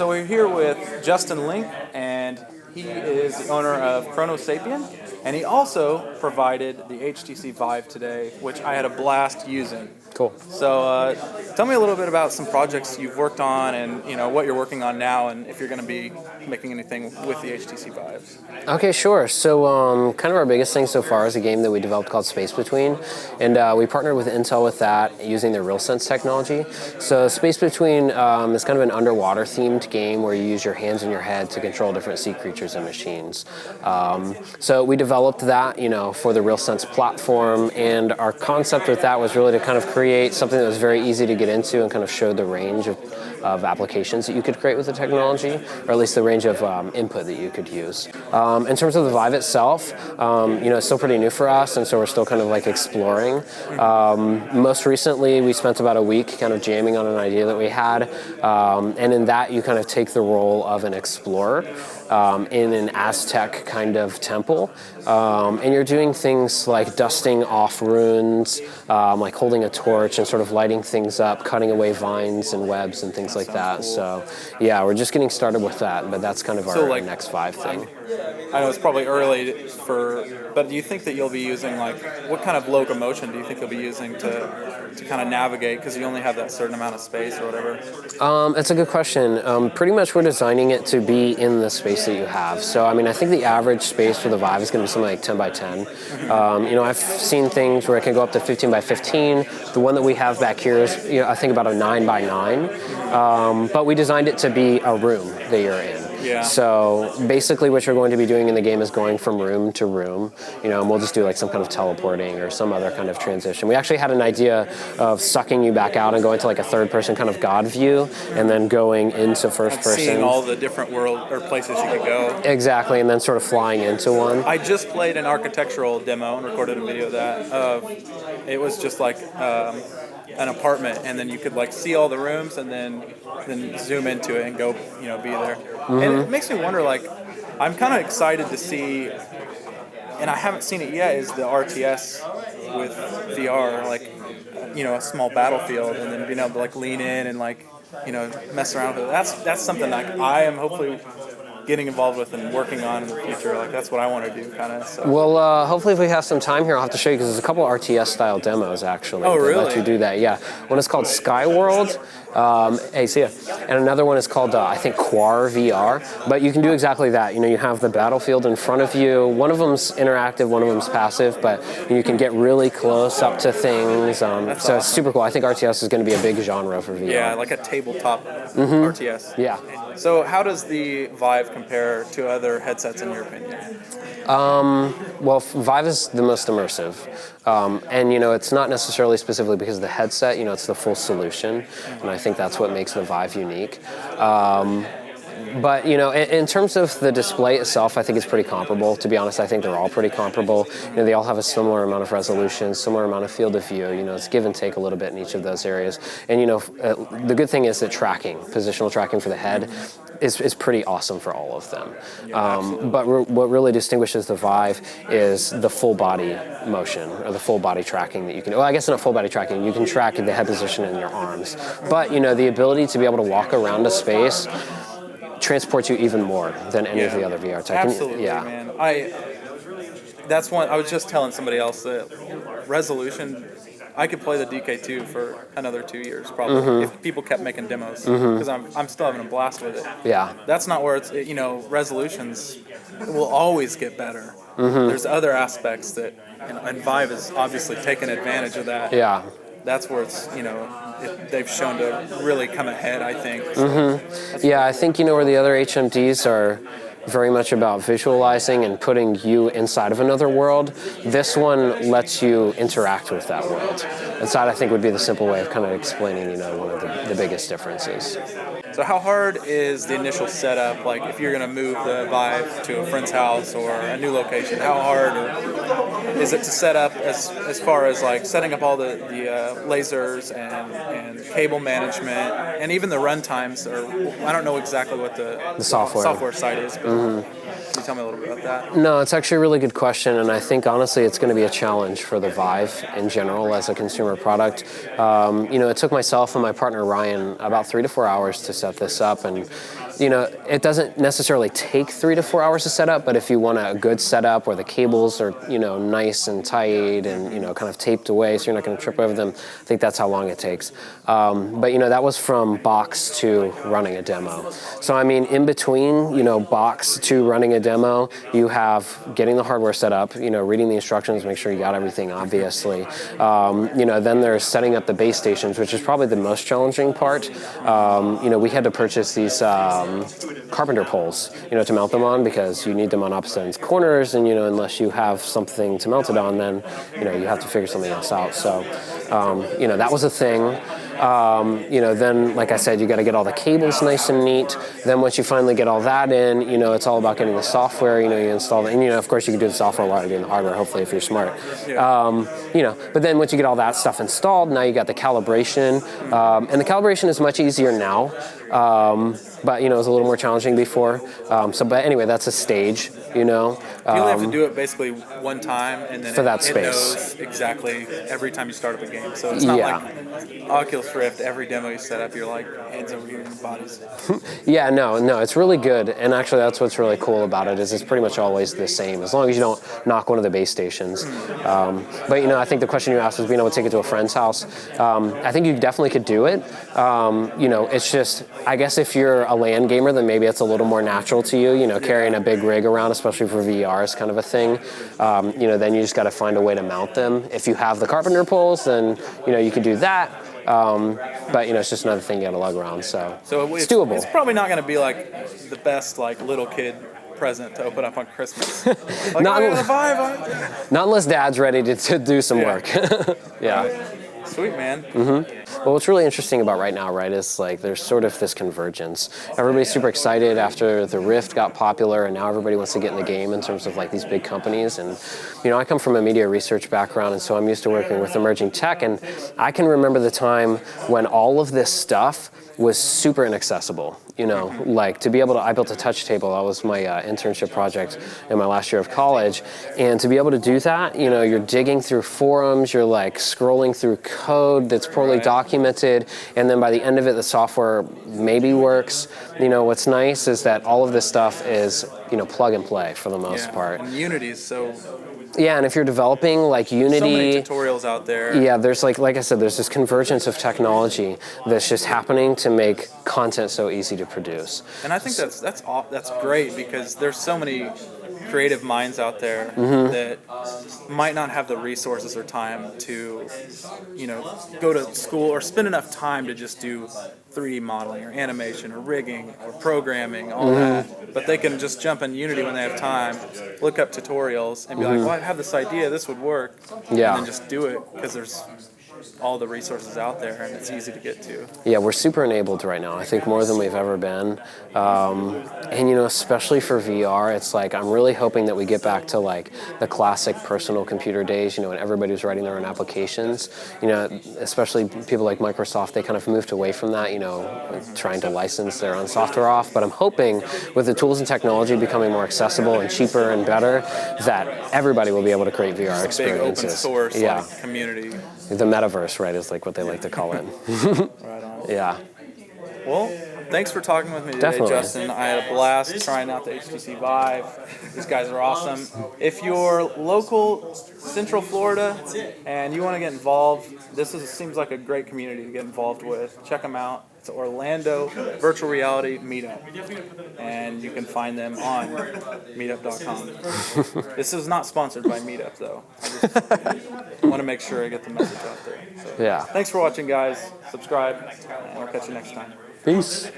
So we're here with Justin Link, and he is the owner of Chronosapien, and he also provided the HTC Vive today, which I had a blast using. Cool. So tell me a little bit about some projects you've worked on and what you're working on now, and if you're going to be making anything with the HTC Vives. Okay, sure. So kind of our biggest thing so far is a game that we developed called Space Between, and we partnered with Intel with that using their RealSense technology. So Space Between is kind of an underwater themed game where you use your hands and your head to control different sea creatures and machines. So we developed that, for the RealSense platform, and our concept with that was really to kind of create something that was very easy to get into and kind of showed the range of applications that you could create with the technology, or at least the range of input that you could use. In terms of the Vive itself, it's still pretty new for us, and so we're still kind of like exploring. Most recently, we spent about a week kind of jamming on an idea that we had, and in that you kind of take the role of an explorer in an Aztec kind of temple, and you're doing things like dusting off runes, like holding a torch and sort of lighting things up, cutting away vines and webs and things like that. Cool. So yeah, we're just getting started with that, but that's kind of our next Vive thing. I know it's probably early but do you think that you'll be using, what kind of locomotion do you think you'll be using to kind of navigate, because you only have that certain amount of space or whatever? It's a good question. Pretty much we're designing it to be in the space that you have. So I think the average space for the Vive is going to be something like 10 by 10. I've seen things where it can go up to 15 by 15. The one that we have back here is, I think about a 9 by 9. But we designed it to be a room that you're in. Yeah. So basically what you're going to be doing in the game is going from room to room, and we'll just do like some kind of teleporting or some other kind of transition. We actually had an idea of sucking you back out and going to like a third person kind of God view and then going into first person. Seeing all the different world or places you could go. Exactly, and then sort of flying into one. I just played an architectural demo and recorded a video of that. It was just like an apartment, and then you could see all the rooms and then zoom into it and go be there. And it makes me wonder, I'm kind of excited to see, and I haven't seen it yet, is the RTS with VR, a small battlefield, and then being able to lean in and mess around with it. That's something I am hopefully getting involved with and working on in the future. That's what I want to do, kind of. So. Well, hopefully if we have some time here, I'll have to show you, because there's a couple RTS-style demos, actually. Oh, really? That let you do that, yeah. One is called Skyworld. Hey, see ya. And another one is called, I think, Quar VR. But you can do exactly that. You have the battlefield in front of you. One of them's interactive, one of them's passive, but you can get really close up to things. So awesome. It's super cool. I think RTS is going to be a big genre for VR. Yeah, like a tabletop RTS. Yeah. So how does the Vive compare to other headsets, in your opinion? Well, Vive is the most immersive. And, it's not necessarily specifically because of the headset, it's the full solution. And I think that's what makes the Vive unique. But, in terms of the display itself, I think it's pretty comparable. To be honest, I think they're all pretty comparable. They all have a similar amount of resolution, similar amount of field of view. It's give and take a little bit in each of those areas. And, the good thing is that positional tracking for the head is pretty awesome for all of them. But what really distinguishes the Vive is the full body motion, or the full body tracking that you can, well, I guess not full body tracking, you can track the head position in your arms. But, the ability to be able to walk around a space transports you even more than any of the other VR tech. Absolutely, man. That's one, I was just telling somebody else that resolution, I could play the DK2 for another 2 years, probably, if people kept making demos, because I'm still having a blast with it. Yeah. That's not where it's, resolutions will always get better. There's other aspects that, and Vive has obviously taken advantage of that. Yeah. That's where it's, they've shown to really come ahead, I think. So yeah, I think, where the other HMDs are very much about visualizing and putting you inside of another world, this one lets you interact with that world. And so that, I think, would be the simple way of kind of explaining, one of the biggest differences. So how hard is the initial setup? If you're going to move the Vive to a friend's house or a new location, how hard is it to set up as far as setting up all the lasers and cable management and even the run times? Or I don't know exactly what the software side is, but can you tell me a little bit about that? No, it's actually a really good question, and I think honestly it's going to be a challenge for the Vive in general as a consumer product. It took myself and my partner Ryan about 3 to 4 hours to set this up, and it doesn't necessarily take 3 to 4 hours to set up, but if you want a good setup where the cables are, nice and tight and, kind of taped away so you're not going to trip over them, I think that's how long it takes. But, that was from box to running a demo. So, I mean, in between, box to running a demo, you have getting the hardware set up, reading the instructions, make sure you got everything, obviously. Then there's setting up the base stations, which is probably the most challenging part. We had to purchase these carpenter poles, to mount them on, because you need them on opposite ends corners, and unless you have something to mount it on, then you have to figure something else out. So that was a thing. Then, like I said, you got to get all the cables nice and neat. Then once you finally get all that in, it's all about getting the software. You install it, and of course you can do the software while you're doing the hardware. Hopefully, if you're smart. But then once you get all that stuff installed, now you got the calibration, and the calibration is much easier now. But it was a little more challenging before. But anyway, that's a stage. You only have to do it basically one time, and then for that it knows exactly every time you start up a game. So it's not like Oculus Rift. Every demo you set up, you're like hands over here in your bodies. No, it's really good, and actually that's what's really cool about it is it's pretty much always the same as long as you don't knock one of the base stations. But I think the question you asked was being able to take it to a friend's house. I think you definitely could do it. It's just, I guess if you're a LAN gamer, then maybe it's a little more natural to you. Carrying a big rig around, especially for VR, is kind of a thing. Then you just got to find a way to mount them. If you have the carpenter poles, then you can do that. But it's just another thing you got to lug around. So it's doable. It's probably not going to be like the best little kid present to open up on Christmas. Not unless Dad's ready to do some work. Yeah. Sweet, man. Well, what's really interesting about right now, right, is there's sort of this convergence. Everybody's super excited after the Rift got popular, and now everybody wants to get in the game in terms of these big companies. And I come from a media research background, and so I'm used to working with emerging tech. And I can remember the time when all of this stuff was super inaccessible. To be able to, I built a touch table. That was my internship project in my last year of college. And to be able to do that, you're digging through forums, you're scrolling through code that's poorly documented, and then by the end of it, the software maybe works. What's nice is that all of this stuff is, plug and play for the most part. And Unity is so... Yeah, and if you're developing Unity... So many tutorials out there. Yeah, there's like I said, there's this convergence of technology that's just happening to make content so easy to produce. And I think that's great, because there's so many creative minds out there that might not have the resources or time to, go to school or spend enough time to just do 3D modeling or animation or rigging or programming, all that. But they can just jump in Unity when they have time, look up tutorials, and be like, well, I have this idea, this would work. Yeah. And then just do it, because there's all the resources out there, and it's easy to get to. Yeah, we're super enabled right now, I think more than we've ever been. And especially for VR, it's I'm really hoping that we get back to the classic personal computer days, when everybody was writing their own applications. Especially people like Microsoft, they kind of moved away from that, trying to license their own software off. But I'm hoping with the tools and technology becoming more accessible and cheaper and better, that everybody will be able to create VR experiences. Big open source community. The metaverse, right, is what they like to call it. Right on. Yeah. Well, thanks for talking with me today, Justin. I had a blast trying out the HTC Vive. These guys are awesome. If you're local, Central Florida, and you want to get involved, seems like a great community to get involved with. Check them out. It's Orlando Virtual Reality Meetup, and you can find them on meetup.com. This is not sponsored by Meetup, though. I just want to make sure I get the message out there. So, yeah. Thanks for watching, guys. Subscribe, and I'll catch you next time. Peace.